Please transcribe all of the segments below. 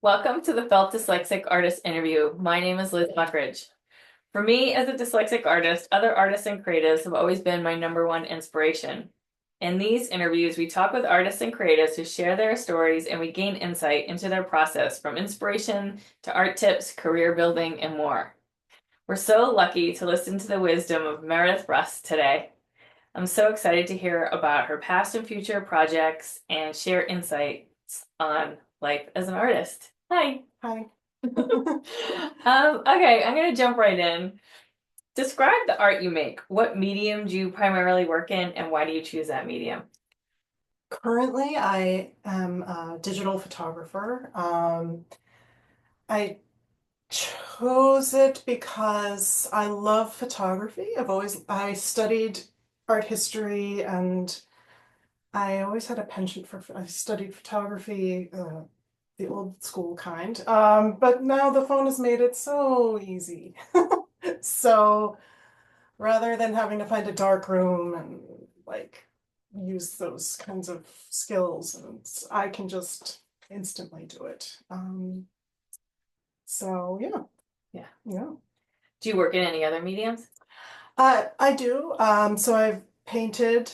Welcome to the Felt Dyslexic Artist Interview. My name is Liz Buckridge. For me, as a dyslexic artist, other artists and creatives have always been my number one inspiration. In these interviews, we talk with artists and creatives who share their stories and we gain insight into their process from inspiration to art tips, career building, and more. We're so lucky to listen to the wisdom of Meredith Russ today. I'm so excited to hear about her past and future projects and share insights on life as an artist. Hi. Hi. Okay, I'm gonna jump right in. Describe the art you make. What medium do you primarily work in, and why do you choose that medium? Currently, I am a digital photographer. I chose it because I love photography. I studied art history and I always had a penchant I studied photography, the old school kind. But now the phone has made it so easy. So rather than having to find a dark room and like use those kinds of skills, and I can just instantly do it. So yeah, Yeah. yeah. Do you work in any other mediums? I do. So I've painted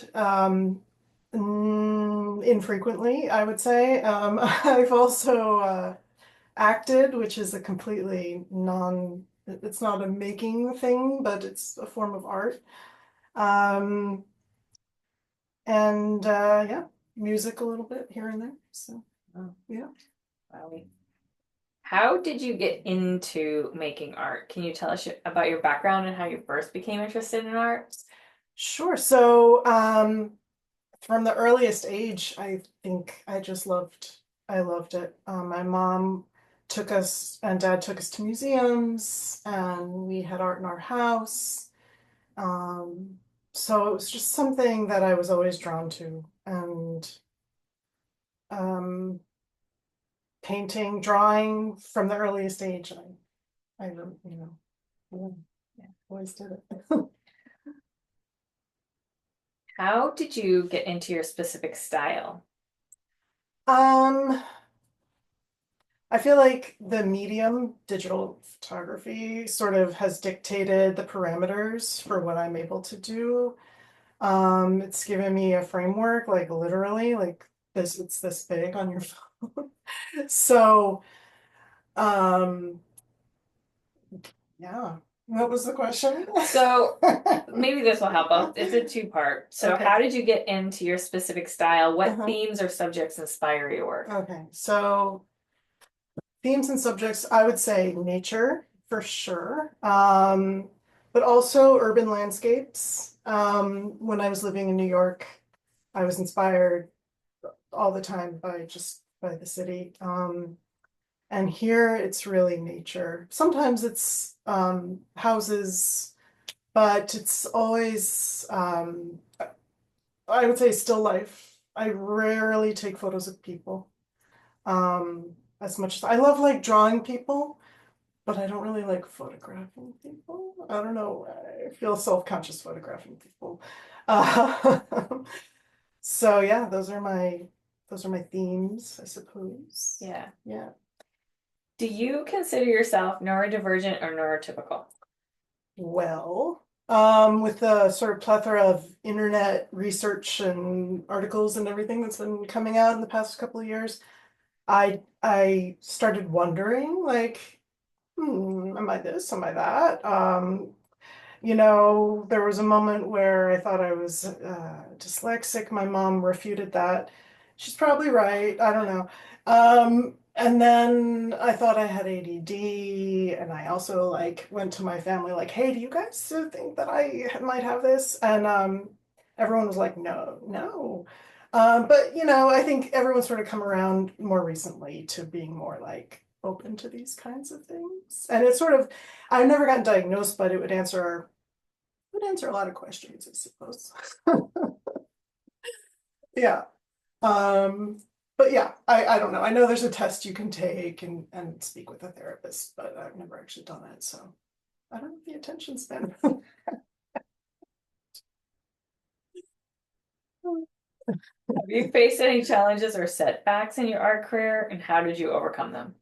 infrequently, I would say. I've also acted, which is a completely it's not a making thing, but it's a form of art. Um, and yeah, music a little bit here and there. So Oh, yeah. wow. How did you get into making art? Can you tell us about your background and how you first became interested in art? Sure. So from the earliest age, I think I loved it. My mom took us and dad took us to museums and we had art in our house. Um, so it was just something that I was always drawn to. And um, painting, drawing from the earliest age, I don't, yeah, always did it. How did you get into your specific style? Um, I feel like the medium, digital photography, sort of has dictated the parameters for what I'm able to do. It's given me a framework, like literally, like it's this big on your phone. So, um, yeah. What was the question? So maybe this will help out. It's a two-part. So Okay. how did you get into your specific style? What Uh-huh. themes or subjects inspire your work? Okay. So themes and subjects, I would say nature for sure. But also urban landscapes. When I was living in New York, I was inspired all the time by the city. And here it's really nature. Sometimes it's houses, but it's always I would say still life. I rarely take photos of people. As much as I love like drawing people, but I don't really like photographing people. I don't know. I feel self-conscious photographing people. Uh, so yeah, those are my themes, I suppose. Yeah. Yeah. Do you consider yourself neurodivergent or neurotypical? Well, with the sort of plethora of internet research and articles and everything that's been coming out in the past couple of years, I started wondering like, am I this? Am I that? There was a moment where I thought I was dyslexic. My mom refuted that. She's probably right. I don't know. And then I thought I had ADD, and I also like went to my family like, "Hey, do you guys think that I might have this?" And everyone was like, "No, no." But I think everyone's sort of come around more recently to being more like open to these kinds of things. And it's sort of, I've never gotten diagnosed, but it would answer a lot of questions, I suppose. Yeah. Um, but yeah, I don't know. I know there's a test you can take and speak with a therapist, but I've never actually done it, so I don't have the attention span. Have you faced any challenges or setbacks in your art career, and how did you overcome them?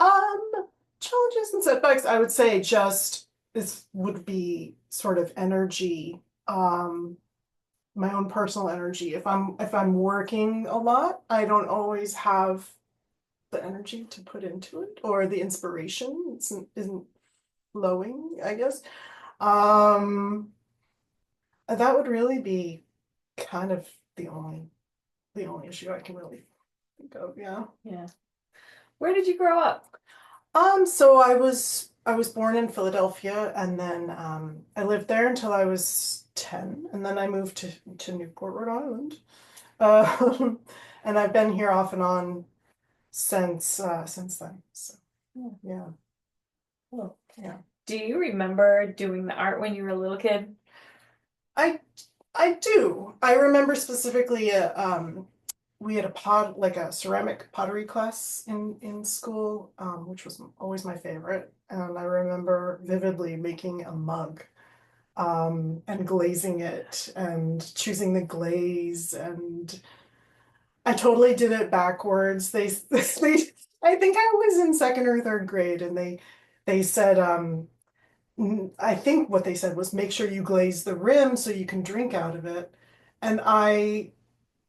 Challenges and setbacks, I would say just this would be sort of energy, my own personal energy. If I'm working a lot, I don't always have the energy to put into it or the inspiration isn't flowing, I guess. Um, that would really be kind of the only issue I can really think of, yeah. Yeah. Where did you grow up? So I was born in Philadelphia and then I lived there until I was 10 and then I moved to Newport, Rhode Island. And I've been here off and on since then. So Hmm, yeah. cool. Yeah. Do you remember doing the art when you were a little kid? I I do. I remember specifically we had a pot like a ceramic pottery class in school, which was always my favorite. And I remember vividly making a mug, and glazing it and choosing the glaze, and I totally did it backwards. I think I was in second or third grade, and they said, I think what they said was make sure you glaze the rim so you can drink out of it. And I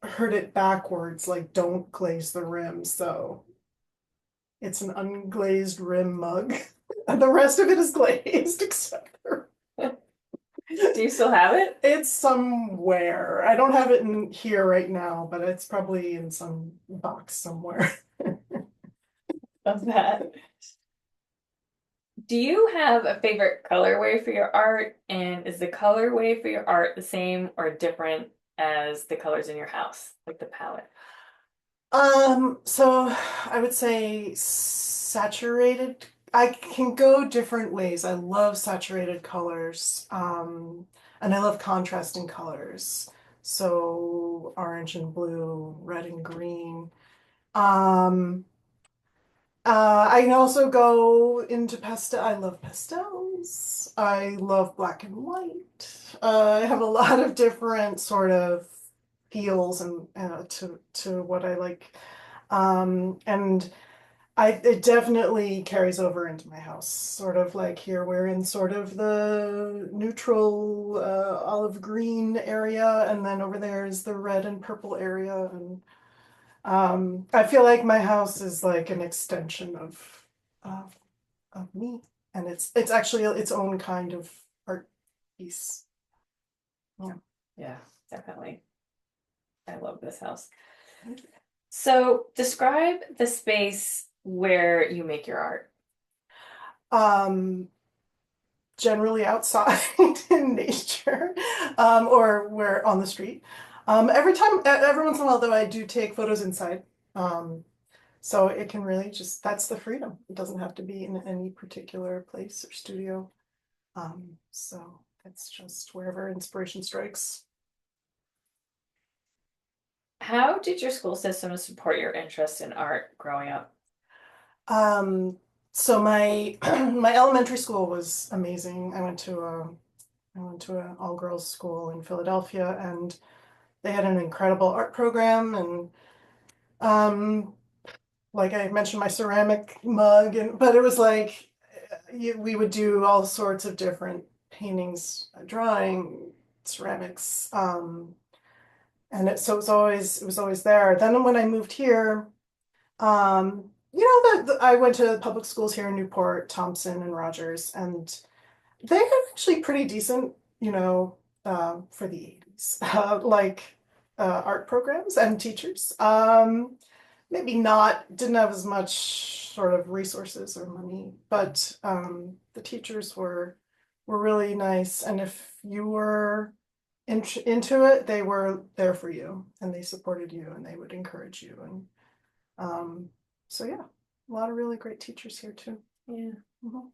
heard it backwards, like don't glaze the rim. So it's an unglazed rim mug. And the rest of it is glazed except for Do you still have it? it's somewhere. I don't have it in here right now, but it's probably in some box somewhere. Of that. Do you have a favorite colorway for your art? And is the colorway for your art the same or different as the colors in your house, like the palette? So I would say saturated. I can go different ways. I love saturated colors. And I love contrasting colors. So orange and blue, red and green. Um, I can also go into pastel. I love pastels. I love black and white. I have a lot of different sort of feels and to what I like. And it definitely carries over into my house. Sort of like here we're in sort of the neutral olive green area, and then over there is the red and purple area, and I feel like my house is like an extension of of me, and it's actually its own kind of art piece. Yeah. Yeah, definitely. I love this house. So describe the space where you make your art. Um, Generally outside in nature, or we're on the street. Every once in a while, though, I do take photos inside. Um, so it can really just, that's the freedom. It doesn't have to be in any particular place or studio. So it's just wherever inspiration strikes. How did your school system support your interest in art growing up? Um, so my my elementary school was amazing. I went to an all-girls school in Philadelphia, and they had an incredible art program. And um, like I mentioned, my ceramic mug, but it was like we would do all sorts of different paintings, drawing, ceramics, and so it was always there. Then when I moved here, I went to public schools here in Newport, Thompson and Rogers, and they are actually pretty decent, for the 80s, like art programs and teachers. Maybe not, didn't have as much sort of resources or money, but the teachers were really nice. And if you were into it, they were there for you and they supported you and they would encourage you. And so, yeah, a lot of really great teachers here too. Yeah. Mhm.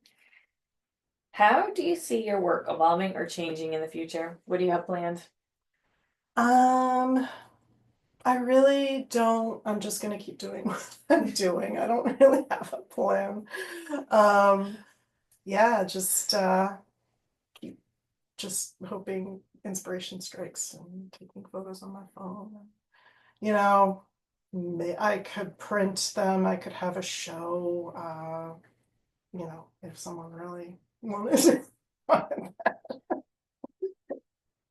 How do you see your work evolving or changing in the future? What do you have planned? Um, I really don't. I'm just gonna keep doing what I'm doing. I don't really have a plan. Um, yeah, just keep just hoping inspiration strikes and taking photos on my phone. You know, I could print them, I could have a show, if someone really wanted to.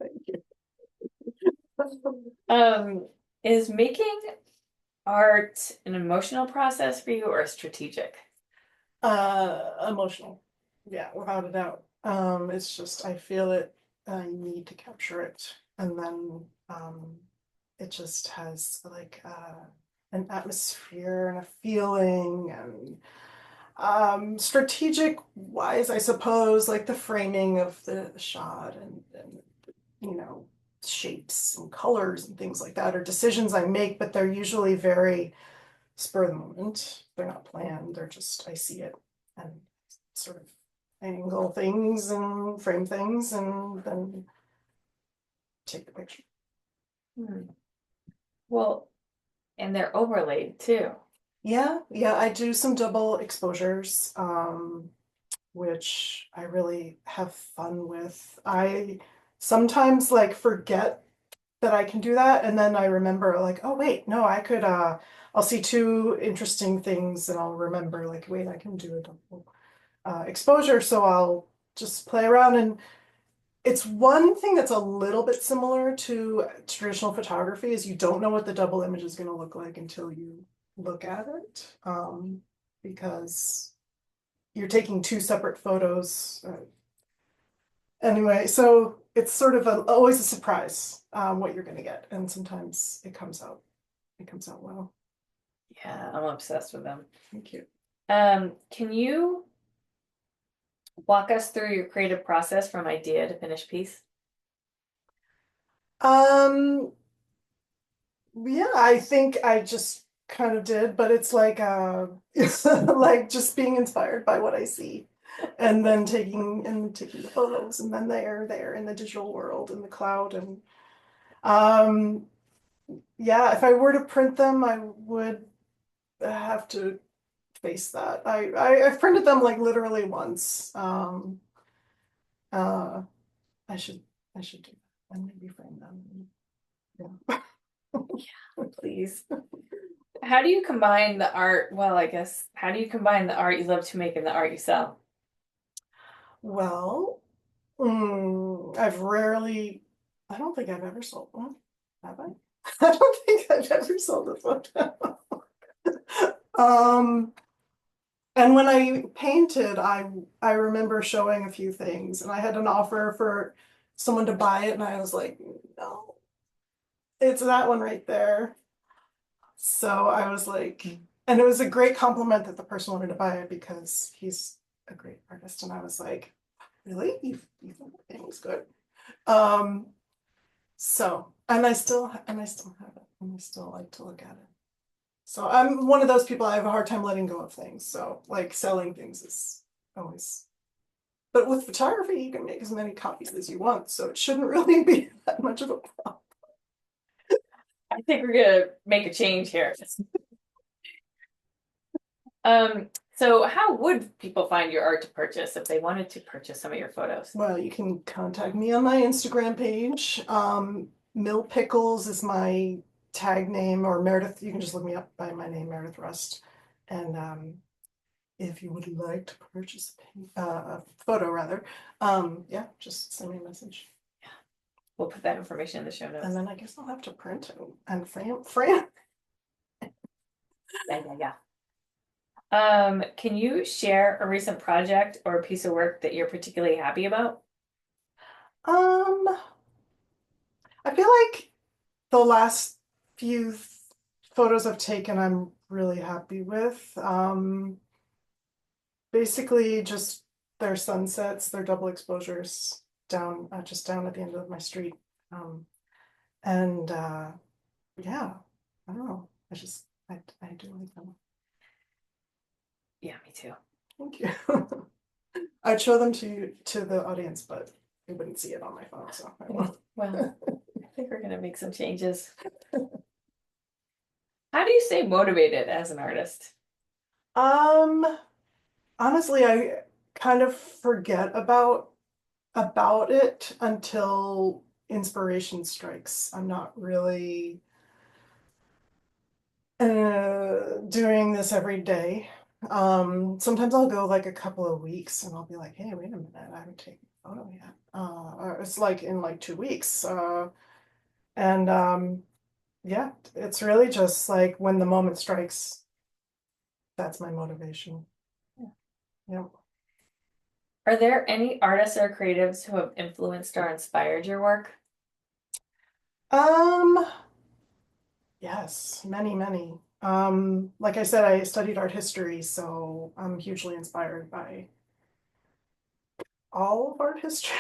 Thank you. Um, is making art an emotional process for you or strategic? Emotional. Yeah, without a doubt. It's just I feel it, I need to capture it. And then it just has like an atmosphere and a feeling and strategic wise, I suppose, like the framing of the shot and you know, shapes and colors and things like that are decisions I make, but they're usually very spur of the moment. They're not planned. They're just I see it and sort of angle things and frame things and then take the picture. Hmm. Well, and they're overlaid too. Yeah, yeah, I do some double exposures, which I really have fun with. I sometimes like forget that I can do that, and then I remember like, oh wait, no, I could I'll see two interesting things and I'll remember like, wait, I can do a double exposure, so I'll just play around. And it's one thing that's a little bit similar to traditional photography is you don't know what the double image is going to look like until you look at it, because you're taking two separate photos. Anyway, so it's sort of always a surprise what you're going to get, and sometimes it comes out well. Yeah, I'm obsessed with them. Thank you. Can you walk us through your creative process from idea to finished piece? Um, yeah, I think I just kind of did, but it's like it's like just being inspired by what I see and then taking the photos and then they're there in the digital world in the cloud and um yeah, if I were to print them, I would have to face that. I've printed them like literally once. Uh I should I should do that and maybe frame them. Yeah. Please. How do you combine the art? Well, I guess, how do you combine the art you love to make and the art you sell? Well, I don't think I've ever sold one. Have I? I don't think I've ever sold a photo. Um, and when I painted, I remember showing a few things and I had an offer for someone to buy it and I was like, no, it's that one right there. So I was like, and it was a great compliment that the person wanted to buy it because he's a great artist. And I was like, really? You think the painting's good? Um, so, and I still have it, and I still like to look at it. So I'm one of those people, I have a hard time letting go of things. So like selling things is always, but with photography, you can make as many copies as you want. So it shouldn't really be that much of a problem. I think we're gonna make a change here. So how would people find your art to purchase if they wanted to purchase some of your photos? Well, you can contact me on my Instagram page. Mill Pickles is my tag name, or Meredith. You can just look me up by my name, Meredith Rust. And if you would like to purchase a photo, rather, yeah, just send me a message. We'll put that information in the show notes. And then I guess I'll have to print and frame. Yeah, yeah, yeah. Can you share a recent project or a piece of work that you're particularly happy about? Um, I feel like the last few photos I've taken, I'm really happy with. Basically just their sunsets, their double exposures down, just down at the end of my street. Um, and yeah, I don't know. I do like them. Yeah, me too. Thank you. I'd show them to the audience, but they wouldn't see it on my phone, so I won't. Well, I think we're gonna make some changes. How do you stay motivated as an artist? Um, Honestly, I kind of forget about it until inspiration strikes. I'm not really doing this every day. Sometimes I'll go like a couple of weeks and I'll be like, hey, wait a minute, I haven't taken a photo yet. Or it's like in like 2 weeks. And yeah, it's really just like when the moment strikes, that's my motivation. Yeah. Are there any artists or creatives who have influenced or inspired your work? Um, yes, many, many. Like I said, I studied art history, so I'm hugely inspired by all of art history.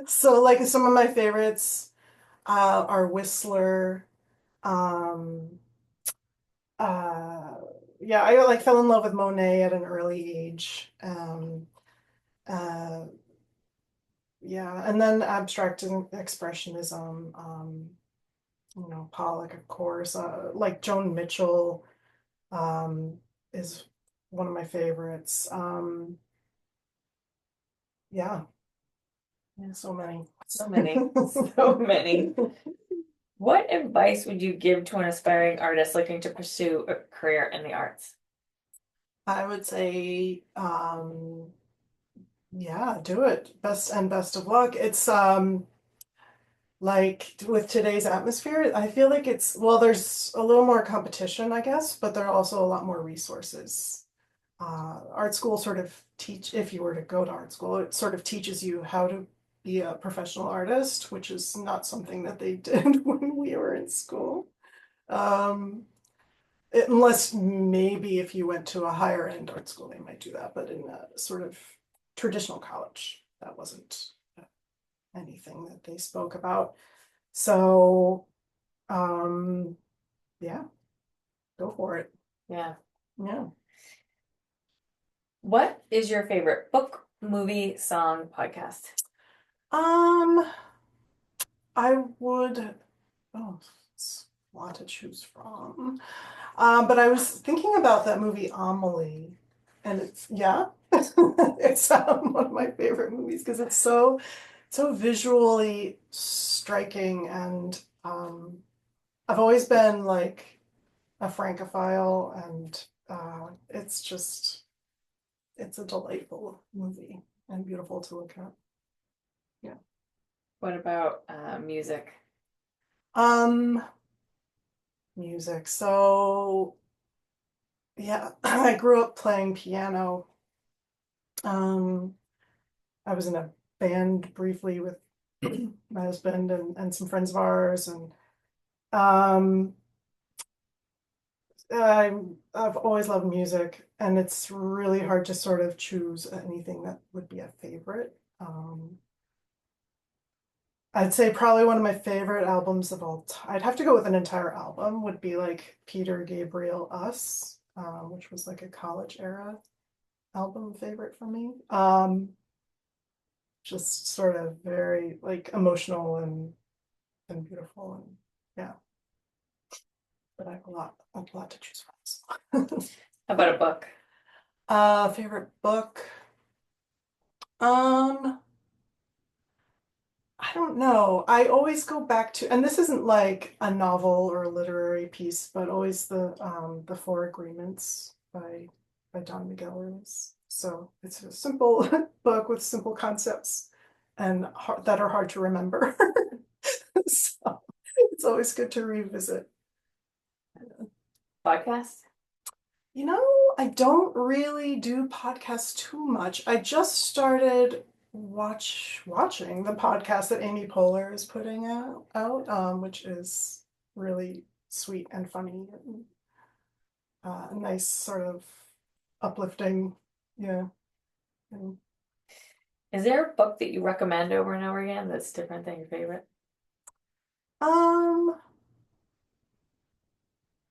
So like some of my favorites are Whistler. Um, uh, yeah, I like fell in love with Monet at an early age. Uh, yeah, and then abstract expressionism. Pollock, of course. Like Joan Mitchell um, is one of my favorites. Yeah, Yeah, so many. so many, so many. What advice would you give to an aspiring artist looking to pursue a career in the arts? I would say, yeah, do it. Best of luck. It's like with today's atmosphere, I feel like there's a little more competition, I guess, but there are also a lot more resources. Art school sort of if you were to go to art school, it sort of teaches you how to be a professional artist, which is not something that they did when we were in school. Um, Unless maybe if you went to a higher end art school, they might do that, but in a sort of traditional college, that wasn't anything that they spoke about. So, um, yeah, go for it. Yeah. Yeah. What is your favorite book, movie, song, podcast? Um, I would, oh, it's a lot to choose from. But I was thinking about that movie Amelie, and yeah, it's one of my favorite movies because it's so visually striking, and I've always been like a Francophile, and it's a delightful movie and beautiful to look at. Yeah. What about music? Um, Music. So yeah, I grew up playing piano. Um, I was in a band briefly with my husband and some friends of ours, and um, I've always loved music, and it's really hard to sort of choose anything that would be a favorite. I'd say probably one of my favorite albums of all time. I'd have to go with an entire album. Would be like Peter Gabriel Us, which was like a college era album favorite for me. Just sort of very like emotional and beautiful, and yeah, but I have a lot to choose from. So. How about a book? Favorite book? Um, I don't know. I always go back to, and this isn't like a novel or a literary piece, but always the Four Agreements by Don Miguel Ruiz. So it's a simple book with simple concepts and that are hard to remember. So it's always good to revisit. Podcast? I don't really do podcasts too much. I just started watching the podcast that Amy Poehler is putting out, which is really sweet and funny and a nice sort of uplifting. Yeah. And, Is there a book that you recommend over and over again that's different than your favorite? um,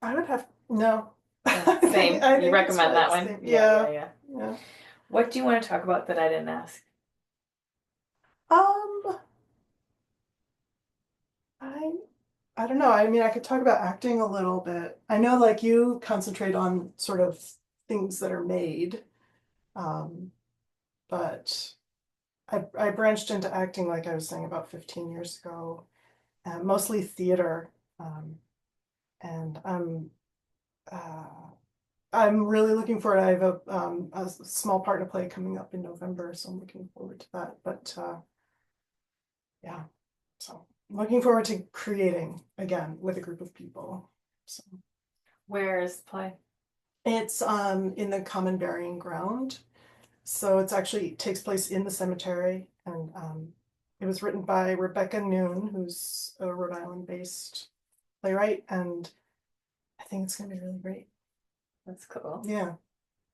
I would have no. Yeah, same. I You think it's recommend probably that the one? same. Yeah, Yeah. yeah, yeah. Yeah. What do you want to talk about that I didn't ask? Um, I I don't know. I mean, I could talk about acting a little bit. I know like you concentrate on sort of things that are made, um, but I branched into acting like I was saying about 15 years ago, mostly theater. Um, and uh, I'm really looking forward. I have a small part to play coming up in November, so I'm looking forward to that. But yeah, so looking forward to creating again with a group of people. So Where is the play? it's in the common burying ground. So it's actually takes place in the cemetery, and it was written by Rebecca Noon, who's a Rhode Island-based playwright, and I think it's gonna be really great. That's cool. Yeah,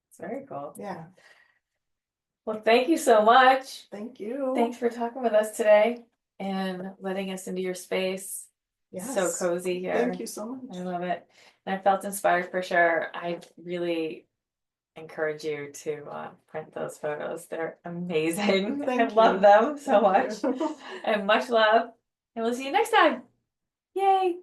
It's very cool. yeah. Well, thank you so much. Thank you. Thanks for talking with us today and letting us into your space. It's so Yes. cozy here. Thank you so I much. love it. And I felt inspired for sure. I really encourage you to print those photos. They're amazing. I Thank love you. them so Thank much. you. And much love. And we'll see you next time. Yay!